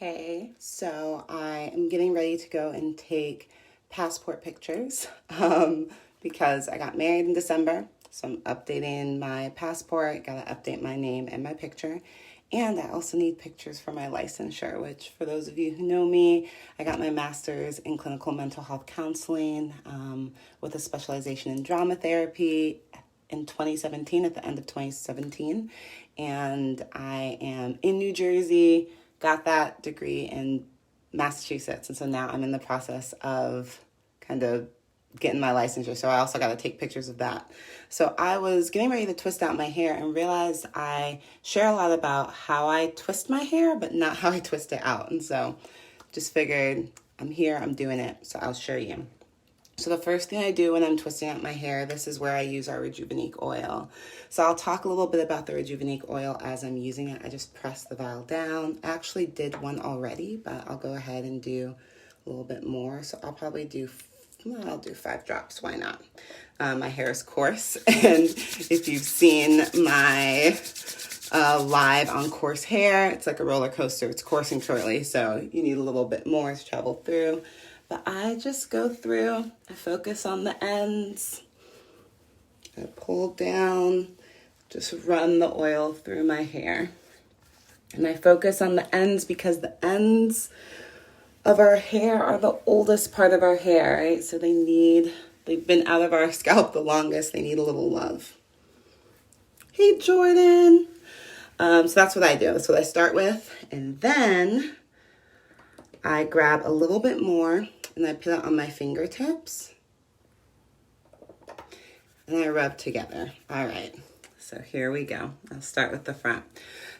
Hey, so I am getting ready to go and take passport pictures because I got married in December. So I'm updating my passport, gotta update my name and my picture. And I also need pictures for my licensure, which for those of you who know me, I got my master's in clinical mental health counseling with a specialization in drama therapy in 2017, at the end of 2017. And I am in New Jersey, got that degree in Massachusetts. And so now I'm in the process of kind of getting my licensure. So I also got to take pictures of that. So I was getting ready to twist out my hair and realized I share a lot about how I twist my hair, but not how I twist it out. And so just figured I'm here, I'm doing it. So I'll show you. So the first thing I do when I'm twisting out my hair, this is where I use our Rejuvenique oil. So I'll talk a little bit about the Rejuvenique oil as I'm using it. I just press the vial down. I actually did one already, but I'll go ahead and do a little bit more. So I'll probably do, I'll do 5 drops. Why not? My hair is coarse. And if you've seen my live on coarse hair, it's like a roller coaster. It's coarse and curly. So you need a little bit more to travel through. But I just go through, I focus on the ends, I pull down, just run the oil through my hair. And I focus on the ends because the ends of our hair are the oldest part of our hair, right? So they've been out of our scalp the longest. They need a little love. Hey, Jordan. So that's what I do. That's what I start with. And then I grab a little bit more and I put it on my fingertips and I rub together. All right, so here we go. I'll start with the front.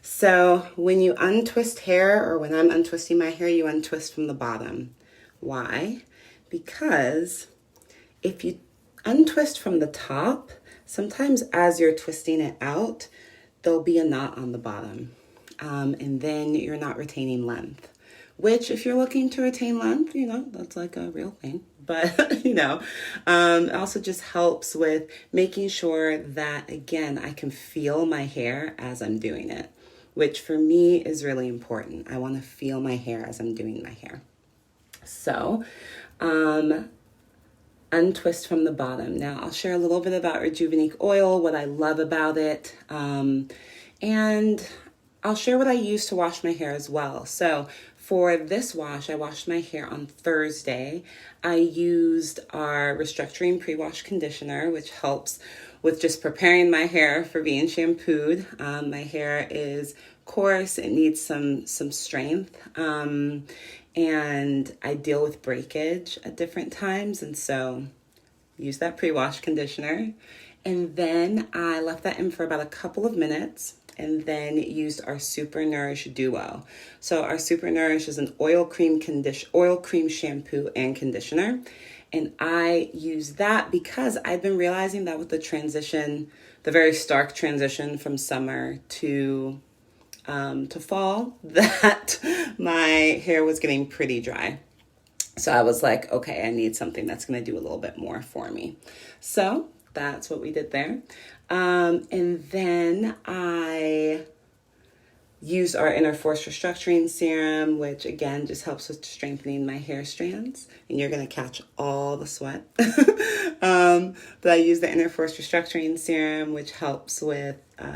So when you untwist hair, or when I'm untwisting my hair, you untwist from the bottom. Why? Because if you untwist from the top, sometimes as you're twisting it out, there'll be a knot on the bottom. And then you're not retaining length. Which, if you're looking to retain length, that's like a real thing. But, it also just helps with making sure that, again, I can feel my hair as I'm doing it, which for me is really important. I want to feel my hair as I'm doing my hair. So, untwist from the bottom. Now, I'll share a little bit about Rejuvenique oil, what I love about it, and I'll share what I use to wash my hair as well. So for this wash, I washed my hair on Thursday. I used our Restructuring Pre-Wash Conditioner, which helps with just preparing my hair for being shampooed. My hair is coarse. It needs some strength. And I deal with breakage at different times. And so use that pre-wash conditioner. And then I left that in for about a couple of minutes. And then used our Super Nourish Duo. So our Super Nourish is an oil cream shampoo and conditioner. And I use that because I've been realizing that with the very stark transition from summer to fall, that my hair was getting pretty dry. So I was like, okay, I need something that's going to do a little bit more for me. So that's what we did there. And then I used our Inner Force Restructuring Serum, which again just helps with strengthening my hair strands. And you're going to catch all the sweat. But I use the Inner Force Restructuring Serum, which helps with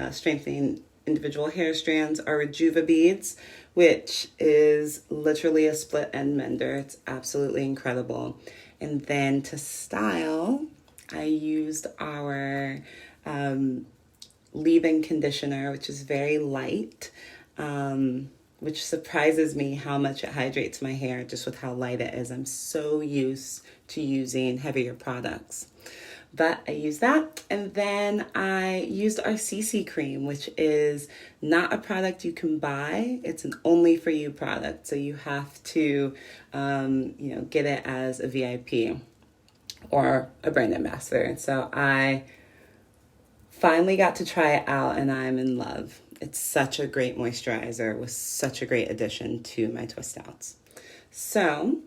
strengthening individual hair strands. Our Rejuva Beads, which is literally a split end mender. It's absolutely incredible. And then to style, I used our leave-in conditioner, which is very light, which surprises me how much it hydrates my hair just with how light it is. I'm so used to using heavier products. But I used that, and then I used our CC cream, which is not a product you can buy. It's an only for you product, so you have to, get it as a VIP or a brand ambassador. And so I finally got to try it out, and I'm in love. It's such a great moisturizer. It was such a great addition to my twist outs. So,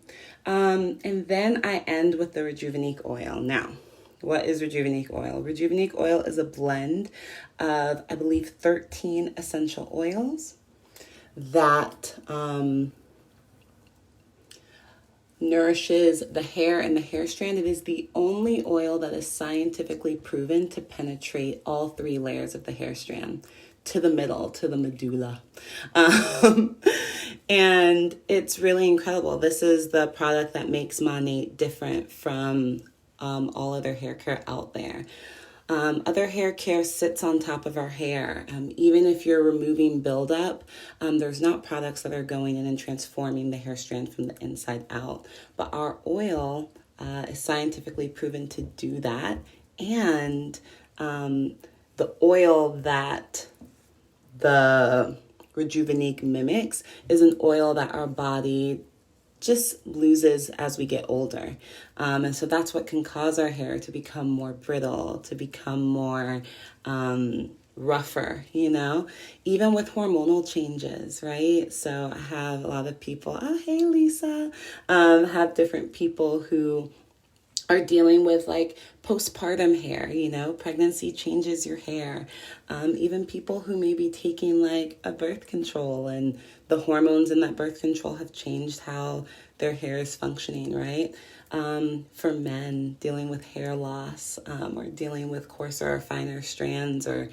and then I end with the Rejuvenique oil. Now, what is Rejuvenique oil? Rejuvenique oil is a blend of, I believe, 13 essential oils that nourishes the hair and the hair strand. It is the only oil that is scientifically proven to penetrate all 3 layers of the hair strand to the middle, to the medulla. And it's really incredible. This is the product that makes Monat different from all other hair care out there. Other hair care sits on top of our hair. Even if you're removing buildup, there's not products that are going in and transforming the hair strand from the inside out. But our oil is scientifically proven to do that. And the oil that the Rejuvenique mimics is an oil that our body just loses as we get older. And so that's what can cause our hair to become more brittle, to become more rougher, even with hormonal changes, right? So I have a lot of people, oh, hey, Lisa, have different people who are dealing with like postpartum hair, pregnancy changes your hair. Even people who may be taking like a birth control and the hormones in that birth control have changed how their hair is functioning, right? For men dealing with hair loss or dealing with coarser or finer strands or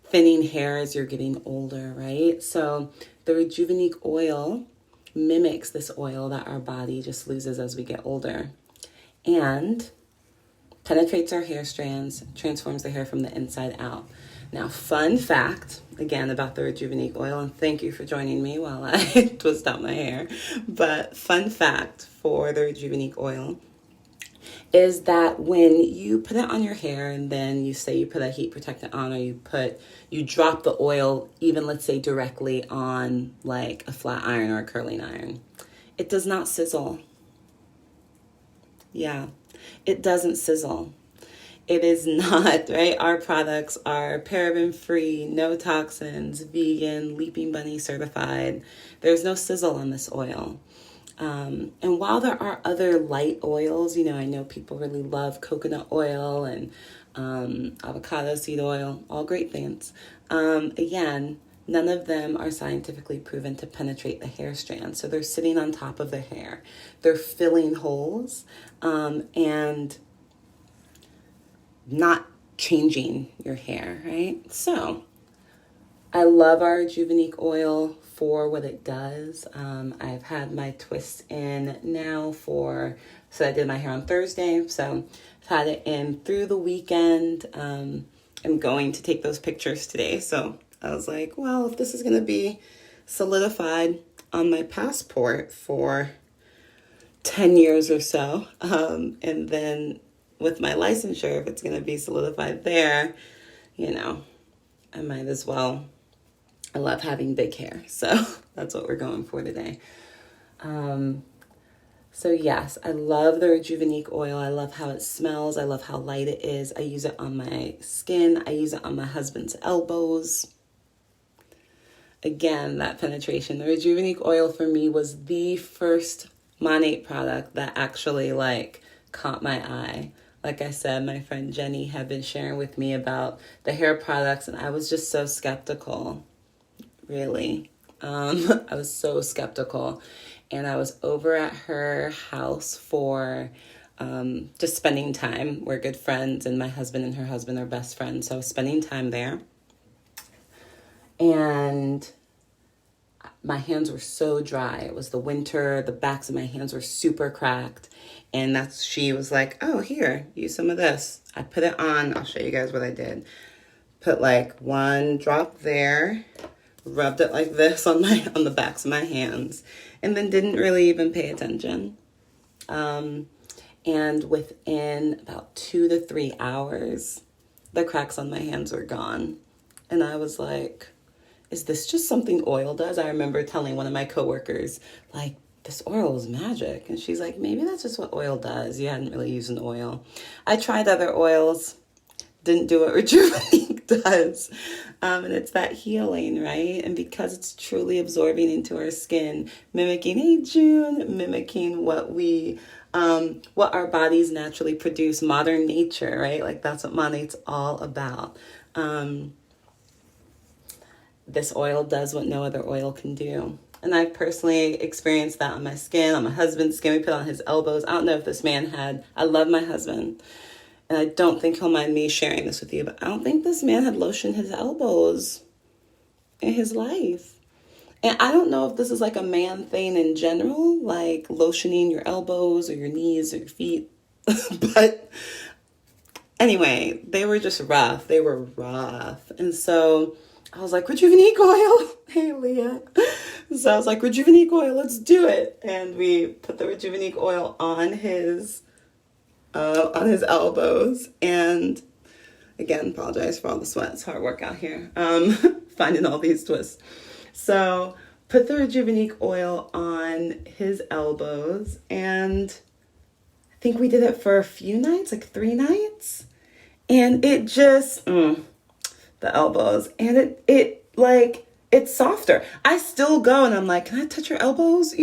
thinning hair as you're getting older, right? So the Rejuvenique oil mimics this oil that our body just loses as we get older, and penetrates our hair strands, transforms the hair from the inside out. Now, fun fact, again, about the Rejuvenique oil, and thank you for joining me while I twist out my hair, but fun fact for the Rejuvenique oil is that when you put it on your hair and then you say you put a heat protectant on, or you drop the oil, even let's say directly on like a flat iron or a curling iron, it does not sizzle. Yeah, it doesn't sizzle. It is not, right? Our products are paraben-free, no toxins, vegan, Leaping Bunny certified. There's no sizzle on this oil. And while there are other light oils, I know people really love coconut oil and avocado seed oil, all great things. Again, none of them are scientifically proven to penetrate the hair strand. So they're sitting on top of the hair. They're filling holes and not changing your hair, right? So I love our Rejuvenique oil for what it does. I've had my twists in now so I did my hair on Thursday. So I've had it in through the weekend. I'm going to take those pictures today. So I was like, well, if this is going to be solidified on my passport for 10 years or so, and then with my licensure, if it's going to be solidified there, I might as well. I love having big hair, so that's what we're going for today. So yes, I love the Rejuvenique oil. I love how it smells. I love how light it is. I use it on my skin. I use it on my husband's elbows. Again, that penetration. The Rejuvenique oil for me was the first Monat product that actually caught my eye. Like I said, my friend Jenny had been sharing with me about the hair products, and I was just so skeptical, really. I was so skeptical. And I was over at her house for just spending time. We're good friends, and my husband and her husband are best friends. So I was spending time there. And my hands were so dry. It was the winter. The backs of my hands were super cracked. And she was like, oh, here, use some of this. I put it on. I'll show you guys what I did. Put one drop there, rubbed it like this on the backs of my hands, and then didn't really even pay attention. And within about 2 to 3 hours, the cracks on my hands were gone. And I was like, is this just something oil does? I remember telling one of my coworkers, this oil is magic. And she's like, maybe that's just what oil does. You hadn't really used an oil. I tried other oils, didn't do what Rejuvenique does. And it's that healing, right? And because it's truly absorbing into our skin, mimicking, hey June, mimicking what our bodies naturally produce, modern nature, right? That's what Monat's all about. This oil does what no other oil can do. And I've personally experienced that on my skin, on my husband's skin. We put on his elbows. I don't know if this man had, I love my husband, and I don't think he'll mind me sharing this with you, but I don't think this man had lotioned his elbows in his life. And I don't know if this is like a man thing in general, like lotioning your elbows or your knees or your feet. But anyway, they were just rough. They were rough. And so I was like, Rejuvenique oil. Hey, Leah. So I was like, Rejuvenique oil, let's do it. And we put the Rejuvenique oil on his elbows. And again, apologize for all the sweat. It's hard work out here. Finding all these twists. So put the Rejuvenique oil on his elbows. And I think we did it for a few nights, like 3 nights. And it just, the elbows. And it's softer. I still go and I'm like, can I touch your elbows?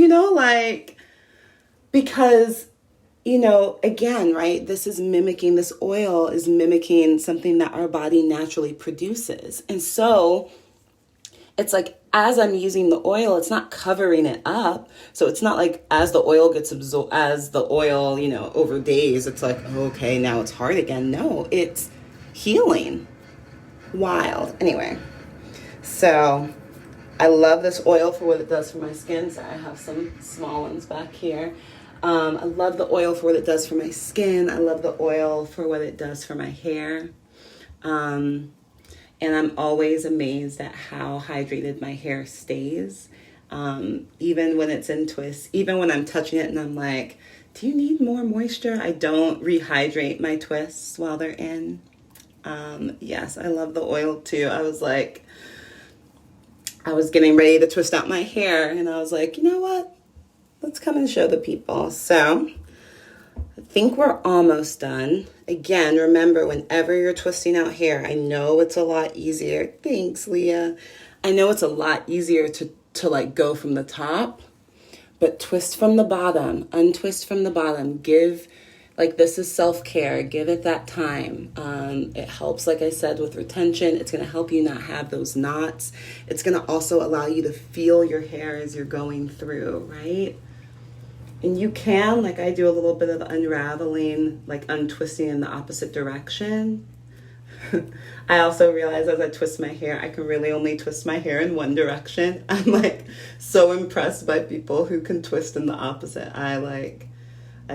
Because, again, right, this oil is mimicking something that our body naturally produces. And so it's like, as I'm using the oil, it's not covering it up. So it's not like as the oil gets absorbed, over days, it's like, okay, now it's hard again. No, it's healing. Wild. Anyway, so I love this oil for what it does for my skin. So I have some small ones back here. I love the oil for what it does for my skin. I love the oil for what it does for my hair. And I'm always amazed at how hydrated my hair stays. Even when it's in twists, even when I'm touching it and I'm like, do you need more moisture? I don't rehydrate my twists while they're in. Yes, I love the oil too. I was getting ready to twist out my hair and I was like, you know what? Let's come and show the people. So I think we're almost done. Again, remember, whenever you're twisting out hair, I know it's a lot easier. Thanks, Leah. I know it's a lot easier to like go from the top, but twist from the bottom, untwist from the bottom. This is self-care. Give it that time. It helps, like I said, with retention. It's going to help you not have those knots. It's going to also allow you to feel your hair as you're going through, right? And you can, like I do, a little bit of unraveling, like untwisting in the opposite direction. I also realize as I twist my hair, I can really only twist my hair in one direction. I'm like so impressed by people who can twist in the opposite. I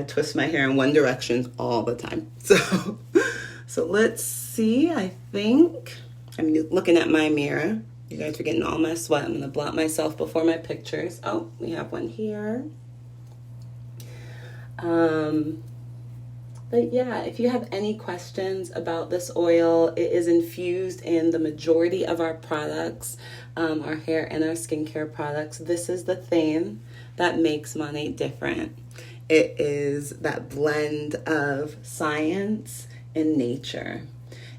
twist my hair in one direction all the time. So let's see. I think I'm looking at my mirror. You guys are getting all my sweat. I'm going to blot myself before my pictures. Oh, we have one here. But yeah, if you have any questions about this oil, it is infused in the majority of our products, our hair and our skincare products. This is the thing that makes Monat different. It is that blend of science and nature.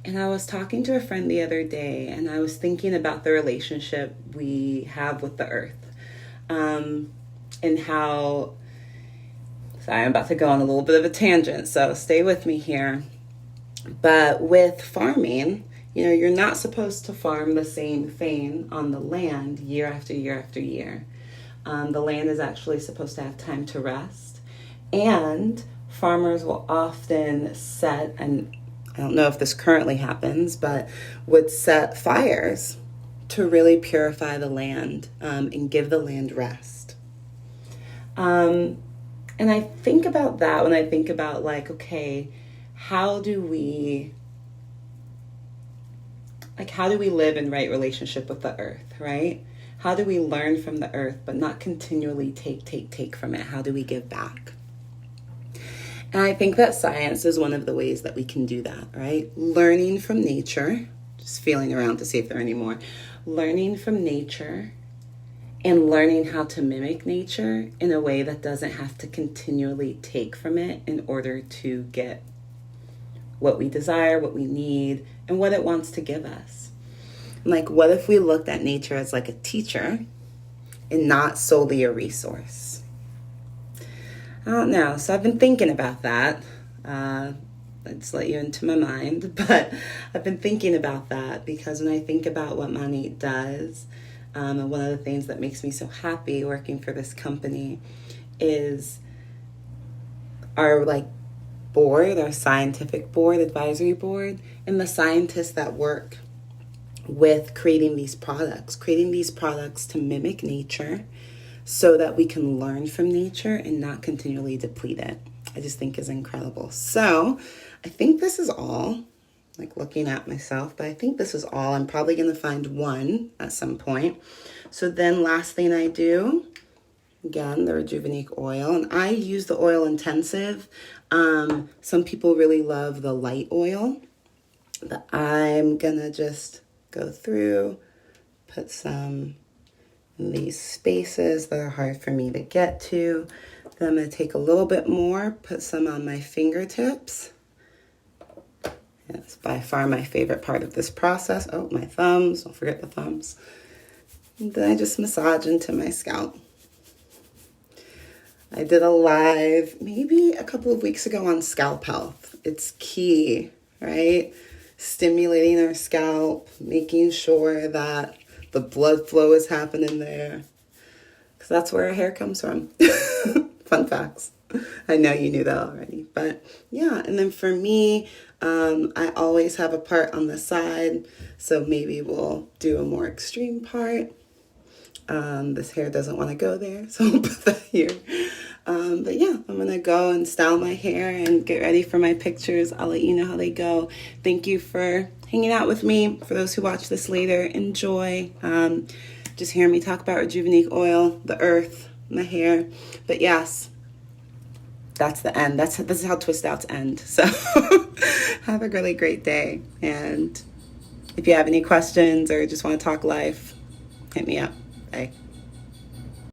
And I was talking to a friend the other day, and I was thinking about the relationship we have with the earth, and how... Sorry, I'm about to go on a little bit of a tangent, so stay with me here. But with farming, you're not supposed to farm the same thing on the land year after year after year. The land is actually supposed to have time to rest. And farmers will often set, and I don't know if this currently happens, but would set fires to really purify the land and give the land rest. And I think about that when I think about okay, how do we live in right relationship with the earth, right? How do we learn from the earth, but not continually take from it? How do we give back? And I think that science is one of the ways that we can do that, right? Learning from nature, just feeling around to see if there are any more. Learning from nature and learning how to mimic nature in a way that doesn't have to continually take from it in order to get what we desire, what we need, and what it wants to give us. What if we looked at nature as like a teacher and not solely a resource? I don't know. So I've been thinking about that. I just let you into my mind, but I've been thinking about that because when I think about what Monat does, And one of the things that makes me so happy working for this company is our board, our scientific board, advisory board, and the scientists that work with creating these products to mimic nature so that we can learn from nature and not continually deplete it. I just think is incredible. So I think this is all, looking at myself, but I think this is all. I'm probably going to find one at some point. So then last thing I do, again, the Rejuvenique oil, and I use the oil intensive. Some people really love the light oil, but I'm gonna just go through, put some in these spaces that are hard for me to get to. Then I'm gonna take a little bit more, put some on my fingertips. It's by far my favorite part of this process. Oh, my thumbs, don't forget the thumbs. And then I just massage into my scalp. I did a live maybe a couple of weeks ago on scalp health. It's key, right? Stimulating our scalp, making sure that the blood flow is happening there. Because that's where our hair comes from. Fun facts. I know you knew that already. But yeah, and then for me, I always have a part on the side. So maybe we'll do a more extreme part. This hair doesn't want to go there, so I'll put that here. But yeah, I'm going to go and style my hair and get ready for my pictures. I'll let you know how they go. Thank you for hanging out with me. For those who watch this later, enjoy. Just hearing me talk about Rejuvenique oil, the earth, my hair. But yes, that's the end. This is how twist outs end. So have a really great day. And if you have any questions or just want to talk life, hit me up. Bye.